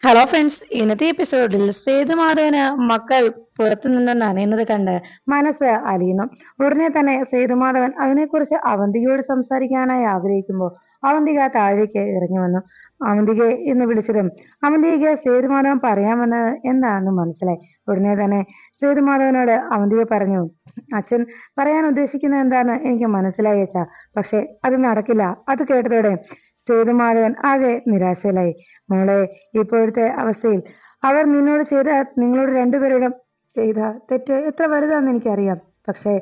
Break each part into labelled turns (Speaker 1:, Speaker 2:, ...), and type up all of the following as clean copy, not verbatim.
Speaker 1: Hello friends, ഇന്നത്തെ എപ്പിസോഡിൽ സേതുമാധവന് മക്കൾ പുറത്തു നിന്ന് നനയുന്നത് കണ്ട് മനസ്സ് അലിയുന്നു. ഉടനെ തന്നെ സേതുമാധവൻ അതിനെക്കുറിച്ച് അവന്തികയോട് സംസാരിക്കാനായി ആഗ്രഹിക്കുമ്പോൾ അവന്തിക താഴേക്ക് ഇറങ്ങി വന്നു. അവന്തികയെ എന്ന് വിളിച്ചതും അവന്തികയ്ക്ക് സേതുമാധവൻ പറയാമെന്നത് എന്താണെന്ന് മനസ്സിലായി. ഉടനെ തന്നെ സേതുമാധവനോട് അവന്തിക പറഞ്ഞു, അച്ഛൻ പറയാൻ ഉദ്ദേശിക്കുന്നത് എന്താന്ന് എനിക്ക് മനസ്സിലായി അച്ഛാ, പക്ഷെ അത് നടക്കില്ല. അത് കേട്ടതോടെ സേതുമാധവൻ ആകെ നിരാശയിലായി. മോളെ, ഇപ്പോഴത്തെ അവസ്ഥയിൽ അവർ നിങ്ങളോട് രണ്ടുപേരോടും ചെയ്ത തെറ്റ് എത്ര വലുതാണെന്ന് എനിക്കറിയാം. പക്ഷേ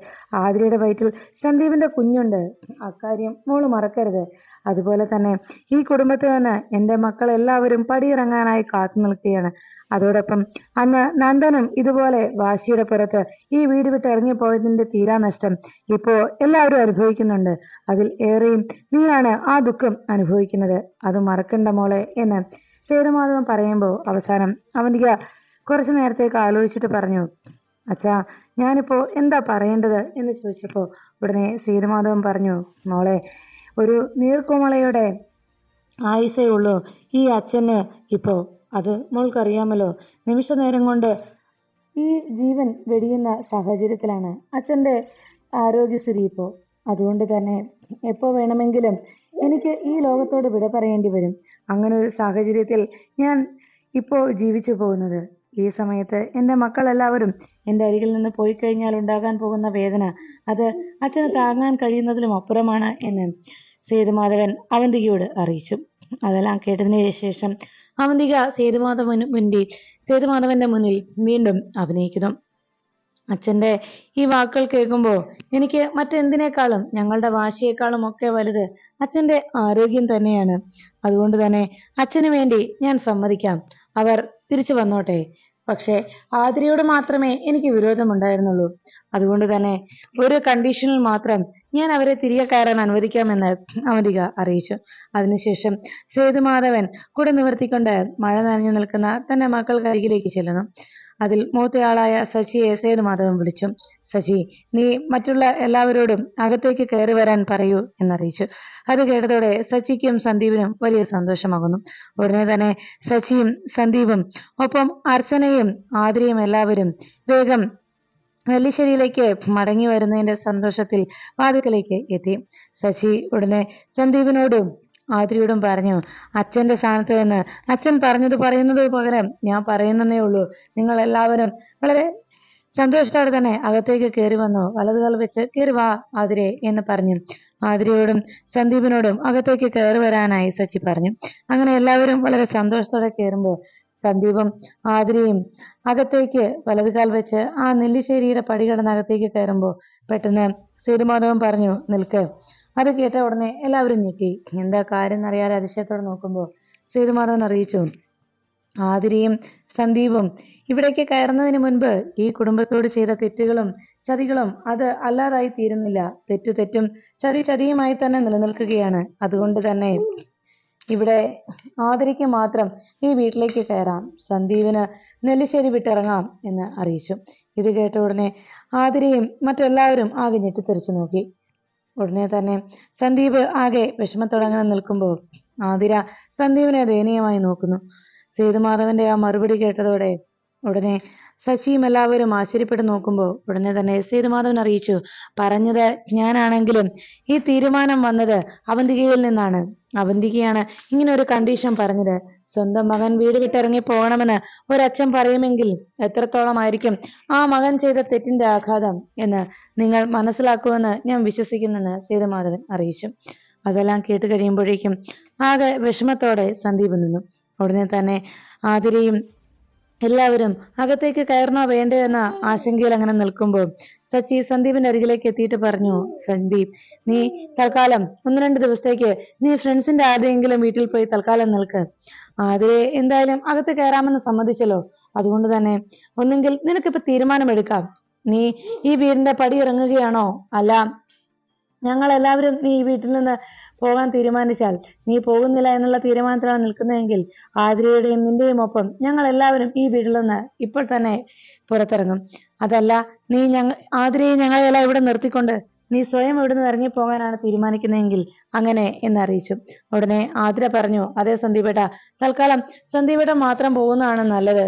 Speaker 1: ആതിരയുടെ വയറ്റിൽ സന്ദീപിന്റെ കുഞ്ഞുണ്ട്. അക്കാര്യം മോള് മറക്കരുത്. അതുപോലെ തന്നെ ഈ കുടുംബത്തിൽ നിന്ന് എൻ്റെ മക്കൾ എല്ലാവരും പടിയിറങ്ങാനായി കാത്തു നിൽക്കുകയാണ്. അതോടൊപ്പം അന്ന് നന്ദനും ഇതുപോലെ വാശിയുടെ പുറത്ത് ഈ വീട് വിട്ട് ഇറങ്ങിപ്പോയതിന്റെ തീരാനഷ്ടം ഇപ്പോ എല്ലാവരും അനുഭവിക്കുന്നുണ്ട്. അതിൽ ഏറെയും നീയാണ് ആ ദുഃഖം അനുഭവിക്കുന്നത്. അത് മറക്കണ്ട മോളെ എന്ന് സേതുമാധവൻ പറയുമ്പോൾ അവസാനം അവന്തിക കുറച്ചു നേരത്തേക്ക് ആലോചിച്ചിട്ട് പറഞ്ഞു, അച്ഛാ, ഞാനിപ്പോ എന്താ പറയേണ്ടത് എന്ന് ചോദിച്ചപ്പോ ഉടനെ സേതുമാധവൻ പറഞ്ഞു, മോളെ, ഒരു നീർക്കുമളയുടെ ആയുസേ ഉള്ളൂ ഈ അച്ഛന് ഇപ്പോ. അത് മോൾക്കറിയാമല്ലോ. നിമിഷ നേരം കൊണ്ട് ഈ ജീവൻ വെടിയുന്ന സാഹചര്യത്തിലാണ് അച്ഛൻ്റെ ആരോഗ്യസ്ഥിതി ഇപ്പോൾ. അതുകൊണ്ട് തന്നെ എപ്പോൾ വേണമെങ്കിലും എനിക്ക് ഈ ലോകത്തോട് വിട പറയേണ്ടി വരും. അങ്ങനെ ഒരു സാഹചര്യത്തിൽ ഞാൻ ഇപ്പോൾ ജീവിച്ചു പോകുന്നത്. ഈ സമയത്ത് എൻ്റെ മക്കളെല്ലാവരും എൻ്റെ അരികിൽ നിന്ന് പോയി കഴിഞ്ഞാൽ ഉണ്ടാകാൻ പോകുന്ന വേദന അത് അച്ഛന് താങ്ങാൻ കഴിയുന്നതിലും അപ്പുറമാണ് എന്ന് സേതുമാധവൻ അവന്തികയോട് അറിയിച്ചു. അതെല്ലാം കേട്ടതിന് ശേഷം അവന്തിക സേതുമാധവന്റെ മുന്നിൽ വീണ്ടും അഭിനയിക്കുന്നു. അച്ഛൻ്റെ ഈ വാക്കുകൾ കേൾക്കുമ്പോൾ എനിക്ക് മറ്റെന്തിനേക്കാളും, ഞങ്ങളുടെ വാശിയേക്കാളും ഒക്കെ വലുത് അച്ഛൻ്റെ ആരോഗ്യം തന്നെയാണ്. അതുകൊണ്ട് തന്നെ അച്ഛന് വേണ്ടി ഞാൻ സമ്മതിക്കാം. അവർ തിരിച്ചു വന്നോട്ടെ. പക്ഷേ ആതിരയോട് മാത്രമേ എനിക്ക് വിരോധമുണ്ടായിരുന്നുള്ളൂ. അതുകൊണ്ട് തന്നെ ഒരു കണ്ടീഷനിൽ മാത്രം ഞാൻ അവരെ തിരികെ കയറാൻ അനുവദിക്കാമെന്ന് അവന്തിക അറിയിച്ചു. അതിനുശേഷം സേതുമാധവൻ കുട നിവർത്തിക്കൊണ്ട് മഴ നനഞ്ഞു നിൽക്കുന്ന തന്റെ മക്കൾക്കരികിലേക്ക് ചെല്ലുന്നു. അതിൽ മൂത്തയാളായ ശശിയെ സേതുമാധവൻ വിളിച്ചു. ശശി, നീ മറ്റുള്ള എല്ലാവരോടും അകത്തേക്ക് കയറി വരാൻ പറയൂ എന്നറിയിച്ചു. അത് കേട്ടതോടെ ശശിക്കും സന്ദീപിനും വലിയ സന്തോഷമാകുന്നു. ഉടനെ തന്നെ ശശിയും സന്ദീപും ഒപ്പം അർച്ചനയും ആതിരയും എല്ലാവരും വേഗം നെല്ലിശ്ശേരിയിലേക്ക് മടങ്ങി വരുന്നതിന്റെ സന്തോഷത്തിൽ വാതിക്കലേക്ക് എത്തി. ശശി ഉടനെ സന്ദീപിനോടും ആതിരയോടും പറഞ്ഞു, അച്ഛന്റെ സ്ഥാനത്ത് നിന്ന് അച്ഛൻ പറയുന്നത് പകരം ഞാൻ പറയുന്നതേ ഉള്ളൂ. നിങ്ങൾ എല്ലാവരും വളരെ സന്തോഷത്തോടെ തന്നെ അകത്തേക്ക് കയറി വന്നു. വലതുകാൽ വെച്ച് കയറി വാ ആതിരെ എന്ന് പറഞ്ഞു ആതിരയോടും സന്ദീപിനോടും അകത്തേക്ക് കയറി വരാനായി ശശി പറഞ്ഞു. അങ്ങനെ എല്ലാവരും വളരെ സന്തോഷത്തോടെ കയറുമ്പോൾ സന്ദീപും ആതിരയും അകത്തേക്ക് വലതുകാൽ വെച്ച് ആ നെല്ലിശ്ശേരിയുടെ പടി കടന്ന് അകത്തേക്ക് കയറുമ്പോൾ പെട്ടെന്ന് സേതുമാധവൻ പറഞ്ഞു, നിൽക്ക്. അത് കേട്ട ഉടനെ എല്ലാവരും ഞെട്ടി. എന്താ കാര്യം എന്നറിയാതെ അതിശയത്തോടെ നോക്കുമ്പോൾ സേതുമാധവൻ അറിയിച്ചു, ആതിരയും സന്ദീപും ഇവിടേക്ക് കയറുന്നതിന് മുൻപ് ഈ കുടുംബത്തോട് ചെയ്ത തെറ്റുകളും ചതികളും അത് അല്ലാതായി തീരുന്നില്ല. തെറ്റും ചതിയുമായി തന്നെ നിലനിൽക്കുകയാണ്. അതുകൊണ്ട് തന്നെ ഇവിടെ ആതിരയ്ക്ക് മാത്രം ഈ വീട്ടിലേക്ക് കയറാം, സന്ദീപിന് നെല്ലിശ്ശേരി വിട്ടിറങ്ങാം എന്ന് അറിയിച്ചു. ഇത് കേട്ട ഉടനെ ആതിരയും മറ്റെല്ലാവരും ആകെ ഞെട്ടിത്തെറിച്ചു നോക്കി. ഉടനെ തന്നെ സന്ദീപ് ആകെ വിഷമത്തോടെ അങ്ങനെ നിൽക്കുമ്പോൾ ആതിര സന്ദീപിനെ ദയനീയമായി നോക്കുന്നു. സേതുമാധവന്റെ ആ മറുപടി കേട്ടതോടെ ഉടനെ ശശിയും എല്ലാവരും ആശ്ചര്യപ്പെട്ട് നോക്കുമ്പോൾ ഉടനെ തന്നെ സേതുമാധവൻ അറിയിച്ചു, പറഞ്ഞത് ഞാനാണെങ്കിലും ഈ തീരുമാനം വന്നത് അവന്തികയിൽ നിന്നാണ്. അവന്തികയാണ് ഇങ്ങനെ ഒരു കണ്ടീഷൻ പറഞ്ഞത്. സ്വന്തം മകൻ വീട് വിട്ടിറങ്ങി പോകണമെന്ന് ഒരച്ഛൻ പറയുമെങ്കിൽ എത്രത്തോളമായിരിക്കും ആ മകൻ ചെയ്ത തെറ്റിന്റെ ആഘാതം എന്ന് നിങ്ങൾ മനസ്സിലാക്കുമെന്ന് ഞാൻ വിശ്വസിക്കുന്നെന്ന് സേതുമാധവൻ അറിയിച്ചു. അതെല്ലാം കേട്ട് കഴിയുമ്പോഴേക്കും ആകെ വിഷമത്തോടെ സന്ദീപ് നിന്നു. ഉടനെ തന്നെ ആതിരയും എല്ലാവരും അകത്തേക്ക് കയറണോ വേണ്ടോ എന്ന ആശങ്കയിൽ അങ്ങനെ നിൽക്കുമ്പോൾ സച്ചി സന്ദീപിന്റെ അരികിലേക്ക് എത്തിയിട്ട് പറഞ്ഞു, സന്ദീപ്, നീ തൽക്കാലം 1-2 ദിവസത്തേക്ക് നീ ഫ്രണ്ട്സിന്റെ ആരുടെയെങ്കിലും വീട്ടിൽ പോയി തൽക്കാലം നിൽക്ക്. ആതിരെ എന്തായാലും അകത്ത് കയറാമെന്ന് സമ്മതിച്ചല്ലോ. അതുകൊണ്ട് തന്നെ ഒന്നെങ്കിൽ നിനക്കിപ്പോ തീരുമാനമെടുക്കാം. നീ ഈ വീടിന്റെ പടി ഇറങ്ങുകയാണോ, അല്ല ഞങ്ങൾ എല്ലാവരും നീ ഈ വീട്ടിൽ നിന്ന് പോകാൻ തീരുമാനിച്ചാൽ നീ പോകുന്നില്ല എന്നുള്ള തീരുമാനത്തിലാണ് നിൽക്കുന്നതെങ്കിൽ ആതിരയുടെയും നിന്റെയും ഒപ്പം ഞങ്ങൾ എല്ലാവരും ഈ വീട്ടിൽ നിന്ന് ഇപ്പോൾ തന്നെ പുറത്തിറങ്ങും. അതല്ല, നീ ആതിരയെ ഞങ്ങളെല്ലാം ഇവിടെ നിർത്തിക്കൊണ്ട് നീ സ്വയം ഇവിടുന്ന് ഇറങ്ങിപ്പോകാനാണ് തീരുമാനിക്കുന്നതെങ്കിൽ അങ്ങനെ എന്നറിയിച്ചു. ഉടനെ ആതിര പറഞ്ഞു, അതെ സന്ദീപേട്ട, തൽക്കാലം സന്ദീപേട്ട മാത്രം പോകുന്നതാണ് നല്ലത്.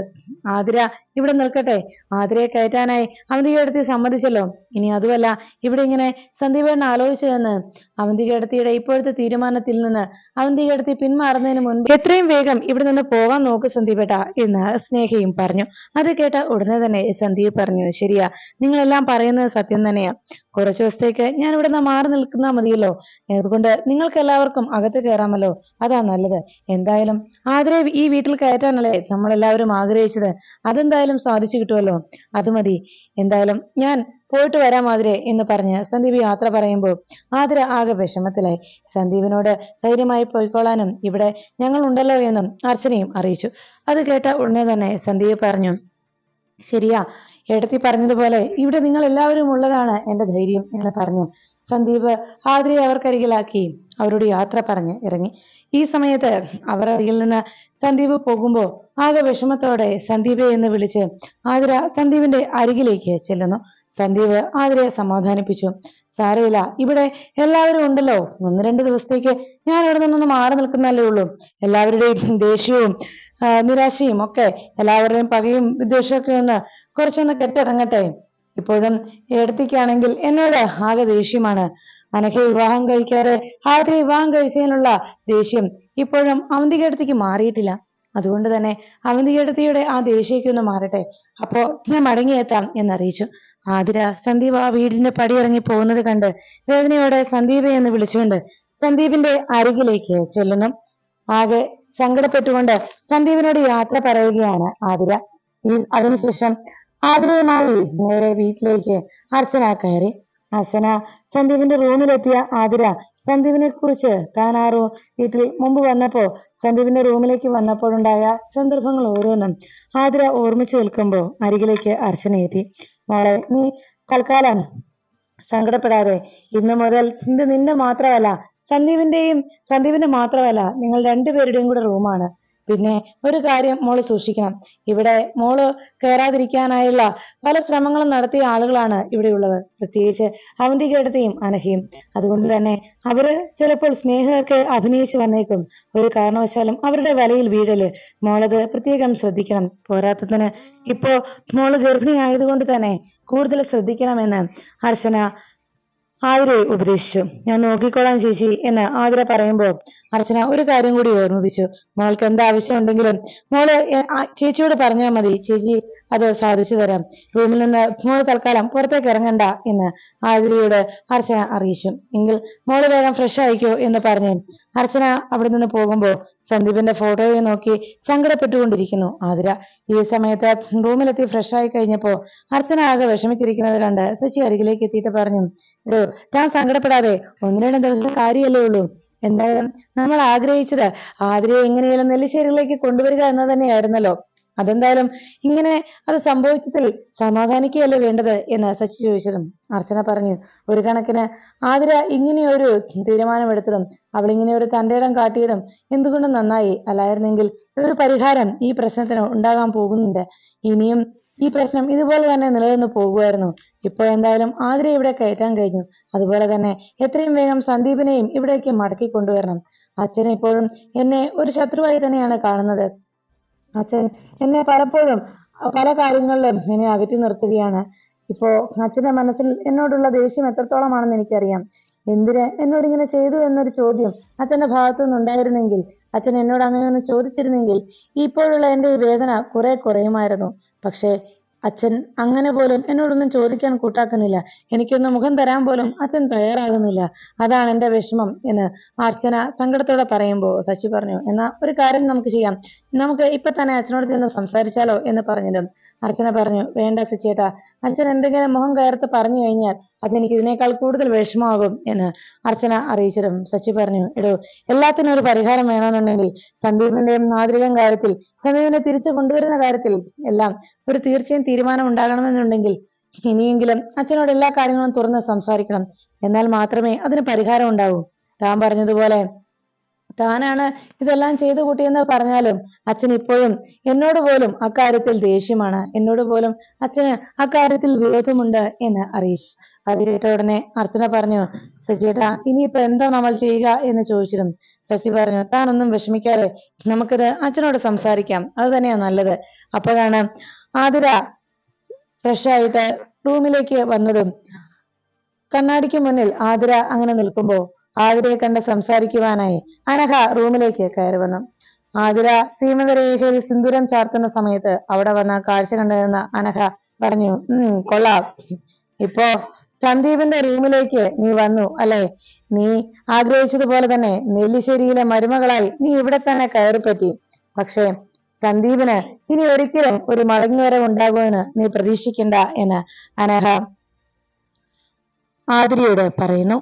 Speaker 1: ആതിര ഇവിടെ നിൽക്കട്ടെ. ആതിരയെ കയറ്റാനായി അവന്തികേടത്തി സമ്മതിച്ചല്ലോ. ഇനി അതുമല്ല, ഇവിടെ ഇങ്ങനെ സന്ദീപേട്ടൻ ആലോചിച്ചതെന്ന് അവന്തികേടത്തിയുടെ ഇപ്പോഴത്തെ തീരുമാനത്തിൽ നിന്ന് അവന്തികേടത്തി പിന്മാറുന്നതിന് മുൻപ് എത്രയും വേഗം ഇവിടെ നിന്ന് പോകാൻ നോക്ക് സന്ദീപേട്ട എന്ന് സ്നേഹയും പറഞ്ഞു. അത് കേട്ട ഉടനെ തന്നെ സന്ദീപ് പറഞ്ഞു, ശരിയാ, നിങ്ങളെല്ലാം പറയുന്നത് സത്യം തന്നെയാ. കുറച്ചു ദിവസത്തേക്ക് ഞാൻ ഇവിടെ നിന്ന് മാറി നിൽക്കുന്ന മതിയല്ലോ. അതുകൊണ്ട് നിങ്ങൾക്ക് എല്ലാവർക്കും അകത്ത് കയറാമല്ലോ. അതാ നല്ലത്. എന്തായാലും ആതിരെ ഈ വീട്ടിൽ കയറ്റാനല്ലേ നമ്മളെല്ലാവരും ആഗ്രഹിച്ചത്. അതെന്തായാലും സാധിച്ചു കിട്ടുമല്ലോ. അത് മതി. എന്തായാലും ഞാൻ പോയിട്ട് വരാം ആതിരെ എന്ന് പറഞ്ഞ് സന്ദീപ് യാത്ര പറയുമ്പോൾ ആതിര ആകെ വിഷമത്തിലായി. സന്ദീപിനോട് ധൈര്യമായി പോയിക്കോളാനും ഇവിടെ ഞങ്ങൾ ഉണ്ടല്ലോ എന്നും അർച്ചനയും അറിയിച്ചു. അത് കേട്ട ഉടനെ തന്നെ സന്ദീപ് പറഞ്ഞു, ശരിയാ, ഏടത്തി പറഞ്ഞതുപോലെ ഇവിടെ നിങ്ങൾ എല്ലാവരും ഉള്ളതാണ് എന്റെ ധൈര്യം എന്ന് പറഞ്ഞു സന്ദീപ് ആതിരയെ അവർക്കരികിലാക്കി അവരോട് യാത്ര പറഞ്ഞ് ഇറങ്ങി. ഈ സമയത്ത് അവർ അരികിൽ നിന്ന് സന്ദീപ് പോകുമ്പോ ആകെ വിഷമത്തോടെ സന്ദീപെ എന്ന് വിളിച്ച് ആതിര സന്ദീപിന്റെ അരികിലേക്ക് ചെല്ലുന്നു. സന്ദീപ് ആതിരയെ സമാധാനിപ്പിച്ചു. സാരമില്ല, ഇവിടെ എല്ലാവരും ഉണ്ടല്ലോ. 1-2 ദിവസത്തേക്ക് ഞാൻ ഇവിടെ നിന്നൊന്ന് മാറി നിൽക്കുന്നല്ലേ ഉള്ളൂ. എല്ലാവരുടെയും ദേഷ്യവും നിരാശയും ഒക്കെ, എല്ലാവരുടെയും പകയും വിദ്വേഷമൊക്കെ ഒന്ന് കുറച്ചൊന്ന് കെട്ടടങ്ങട്ടെ. ഇപ്പോഴും ഏടത്തിക്കാണെങ്കിൽ എന്നോട് ആകെ ദേഷ്യമാണ്. അനഘയെ വിവാഹം കഴിക്കാതെ ആദ്യ വിവാഹം കഴിച്ചതിനുള്ള ദേഷ്യം ഇപ്പോഴും അവന്തികേടത്തിക്ക് മാറിയിട്ടില്ല. അതുകൊണ്ട് തന്നെ അവന്തികേടത്തിയുടെ ആ ദേഷ്യമൊക്കെ ഒന്ന് മാറട്ടെ, അപ്പോ ഞാൻ മടങ്ങിയെത്താം എന്നറിയിച്ചു. ആതിര സന്ദീപ് ആ വീടിന്റെ പടിയിറങ്ങി പോകുന്നത് കണ്ട് വേദനയോടെ സന്ദീപെ എന്ന് വിളിച്ചുകൊണ്ട് സന്ദീപിന്റെ അരികിലേക്ക് ചെല്ലുന്നു. ആകെ സങ്കടപ്പെട്ടുകൊണ്ട് സന്ദീപിനോട് യാത്ര പറയുകയാണ് ആതിര. അതിനുശേഷം ആതിരയുമായി നേരെ വീട്ടിലേക്ക് അർച്ചന കയറി. അർച്ചന സന്ദീപിന്റെ റൂമിലെത്തിയ ആതിര സന്ദീപിനെ കുറിച്ച് താൻ ആ വീട്ടിൽ മുമ്പ് വന്നപ്പോ സന്ദീപിന്റെ റൂമിലേക്ക് വന്നപ്പോഴുണ്ടായ സന്ദർഭങ്ങൾ ഓരോന്നും ആതിര ഓർമ്മിച്ചു നിൽക്കുമ്പോ അരികിലേക്ക് അർച്ചന എത്തി. മോളെ, നീ തൽക്കാലം സങ്കടപ്പെടാതെ. ഇന്നു മുതൽ ഇത് നിന്റെ മാത്രമല്ല, സന്ദീപിന്റെ മാത്രമല്ല, നിങ്ങൾ രണ്ടുപേരുടെയും കൂടെ റൂമാണ്. പിന്നെ ഒരു കാര്യം മോള് സൂക്ഷിക്കണം. ഇവിടെ മോള് കയറാതിരിക്കാനായുള്ള പല ശ്രമങ്ങളും നടത്തിയ ആളുകളാണ് ഇവിടെയുള്ളത്, പ്രത്യേകിച്ച് അവന്തികേടത്തെയും അനഘയും. അതുകൊണ്ട് തന്നെ അവര് ചിലപ്പോൾ സ്നേഹമൊക്കെ അഭിനയിച്ചു വന്നേക്കും. ഒരു കാരണവശാലും അവരുടെ വലയിൽ വീഴല്. മോളത് പ്രത്യേകം ശ്രദ്ധിക്കണം. പോരാത്തതിന് ഇപ്പോ മോള് ഗർഭിണി ആയതുകൊണ്ട് തന്നെ കൂടുതൽ ശ്രദ്ധിക്കണമെന്ന് അർച്ചന ആതിരയെ ഉപദേശിച്ചു. ഞാൻ നോക്കിക്കോളാം ചേച്ചി എന്ന് ആതിര പറയുമ്പോൾ അർച്ചന ഒരു കാര്യം കൂടി ഓർമ്മിപ്പിച്ചു. മോൾക്ക് എന്താവശ്യം ഉണ്ടെങ്കിലും മോള് ചേച്ചിയോട് പറഞ്ഞാൽ മതി, ചേച്ചി അത് സാധിച്ചു തരാം. റൂമിൽ നിന്ന് മോള് തൽക്കാലം പുറത്തേക്ക് ഇറങ്ങണ്ട എന്ന് ആതിരയോട് അർച്ചന അറിയിച്ചു. എങ്കിൽ മോള് വേഗം ഫ്രഷ് ആയിക്കോ എന്ന് പറഞ്ഞ് അർച്ചന അവിടെ നിന്ന് പോകുമ്പോൾ സന്ദീപിന്റെ ഫോട്ടോയെ നോക്കി സങ്കടപ്പെട്ടുകൊണ്ടിരിക്കുന്നു ആതിര. ഈ സമയത്ത് റൂമിലെത്തി ഫ്രഷ് ആയി കഴിഞ്ഞപ്പോ അർച്ചന ആകെ വിഷമിച്ചിരിക്കുന്നത് കണ്ട് ശശി അരികിലേക്ക് എത്തിയിട്ട് പറഞ്ഞു, ഞാൻ സങ്കടപ്പെടാതെ, 1-2 ദിവസത്തെ കാര്യമല്ലേ ഉള്ളൂ. എന്തായാലും നമ്മൾ ആഗ്രഹിച്ചത് ആതിരയെ എങ്ങനെയാലും നെല്ലിശ്ശേരിയിലേക്ക് കൊണ്ടുവരിക എന്ന് തന്നെയായിരുന്നല്ലോ. അതെന്തായാലും ഇങ്ങനെ അത് സംഭവിച്ചതിൽ സമാധാനിക്കുകയല്ലേ വേണ്ടത് എന്ന് ശശി ചോദിച്ചതും അർച്ചന പറഞ്ഞു, ഒരു കണക്കിന് ആതിര ഇങ്ങനെയൊരു തീരുമാനമെടുത്തതും അവൾ ഇങ്ങനെ ഒരു തന്റെ ഇടം കാട്ടിയതും എന്തുകൊണ്ടും നന്നായി. അല്ലായിരുന്നെങ്കിൽ ഒരു പരിഹാരം ഈ പ്രശ്നത്തിന് ഉണ്ടാകാൻ പോകുന്നുണ്ട്. ഇനിയും ഈ പ്രശ്നം ഇതുപോലെ തന്നെ നിലനിന്ന് പോകുമായിരുന്നു. ഇപ്പോൾ എന്തായാലും ആതിര ഇവിടെ കയറ്റാൻ കഴിഞ്ഞു. അതുപോലെ തന്നെ എത്രയും വേഗം സന്ദീപിനെയും ഇവിടേക്ക് മടക്കി കൊണ്ടുവരണം. അച്ഛൻ ഇപ്പോഴും എന്നെ ഒരു ശത്രുവായി തന്നെയാണ് കാണുന്നത്. അച്ഛൻ എന്നെ പലപ്പോഴും പല കാര്യങ്ങളിലും എന്നെ അകറ്റി നിർത്തുകയാണ്. ഇപ്പോ അച്ഛന്റെ മനസ്സിൽ എന്നോടുള്ള ദേഷ്യം എത്രത്തോളമാണെന്ന് എനിക്കറിയാം. എന്തിന് എന്നോട് ഇങ്ങനെ ചെയ്തു എന്നൊരു ചോദ്യം അച്ഛന്റെ ഭാഗത്തു നിന്നുണ്ടായിരുന്നെങ്കിൽ, അച്ഛൻ എന്നോട് അങ്ങനെ ഒന്ന് ചോദിച്ചിരുന്നെങ്കിൽ ഇപ്പോഴുള്ള എന്റെ വേദന കുറെ കുറയുമായിരുന്നു. പക്ഷേ അച്ഛൻ അങ്ങനെ പോലും എന്നോടൊന്നും ചോദിക്കാൻ കൂട്ടാക്കുന്നില്ല. എനിക്കൊന്ന് മുഖം തരാൻ പോലും അച്ഛൻ തയ്യാറാകുന്നില്ല. അതാണ് എന്റെ വിഷമം എന്ന് അർച്ചന സങ്കടത്തോടെ പറയുമ്പോൾ ശശി പറഞ്ഞു, എന്നാ ഒരു കാര്യം നമുക്ക് ചെയ്യാം, നമുക്ക് ഇപ്പൊ തന്നെ അച്ഛനോട് ചെന്ന് സംസാരിച്ചാലോ എന്ന് പറഞ്ഞതും അർച്ചന പറഞ്ഞു, വേണ്ട ശശിയേട്ടാ, അച്ഛൻ എന്തെങ്കിലും മുഖം കയർത്ത് പറഞ്ഞു കഴിഞ്ഞാൽ അതെനിക്ക് ഇതിനേക്കാൾ കൂടുതൽ വിഷമമാകും എന്ന് അർച്ചന അറിയിച്ചതും ശശി പറഞ്ഞു, എടോ, എല്ലാത്തിനും ഒരു പരിഹാരം വേണമെന്നുണ്ടെങ്കിൽ സന്ദീപിന്റെയും ആതിരയും കാര്യത്തിൽ, സന്ദീപിനെ തിരിച്ചു കൊണ്ടുവരുന്ന കാര്യത്തിൽ എല്ലാം ഒരു തീർച്ചയായും തീരുമാനം ഉണ്ടാകണമെന്നുണ്ടെങ്കിൽ ഇനിയെങ്കിലും അച്ഛനോട് എല്ലാ കാര്യങ്ങളും തുറന്ന് സംസാരിക്കണം. എന്നാൽ മാത്രമേ അതിന് പരിഹാരം ഉണ്ടാവൂ. താൻ പറഞ്ഞതുപോലെ താനാണ് ഇതെല്ലാം ചെയ്തു കൂട്ടിയെന്ന് പറഞ്ഞാലും അച്ഛൻ ഇപ്പോഴും എന്നോട് പോലും അക്കാര്യത്തിൽ ദേഷ്യമാണ്, എന്നോട് പോലും അച്ഛന് അക്കാര്യത്തിൽ വിരോധമുണ്ട് എന്ന് അറിയിച്ചു. അത് കേട്ട ഉടനെ അർച്ചന പറഞ്ഞു, ശശിയേട്ടാ ഇനിയിപ്പോ എന്താ നമ്മൾ ചെയ്യുക എന്ന് ചോദിച്ചിരും. ശശി പറഞ്ഞു, താനൊന്നും വിഷമിക്കാതെ നമുക്കിത് അച്ഛനോട് സംസാരിക്കാം, അത് തന്നെയാ നല്ലത്. അപ്പോഴാണ് ആതിര ഫ്രഷായിട്ട് റൂമിലേക്ക് വന്നതും കണ്ണാടിക്ക് മുന്നിൽ ആതിര അങ്ങനെ നിൽക്കുമ്പോ ആതിരയെ കണ്ട് സംസാരിക്കുവാനായി അനഘ റൂമിലേക്ക് കയറി വന്നു. ആതിര സീമന്തരേഖയിൽ സിന്ദൂരം ചാർത്തുന്ന സമയത്ത് അവിടെ വന്ന കാഴ്ച കണ്ടുനിന്ന അനഘ പറഞ്ഞു, കൊള്ളാം, ഇപ്പോ സന്ദീപിന്റെ റൂമിലേക്ക് നീ വന്നു അല്ലെ? നീ ആഗ്രഹിച്ചതുപോലെ തന്നെ നെല്ലിശ്ശേരിയിലെ മരുമകളായി നീ ഇവിടെ തന്നെ കയറിപ്പറ്റി. പക്ഷേ സന്ദീപിന് ഇനി ഒരിക്കലും ഒരു മടങ്ങിവരവ് ഉണ്ടാകുമെന്ന് നീ പ്രതീക്ഷിക്കണ്ട എന്ന് അനഘ ആതിരയോട് പറയുന്നു.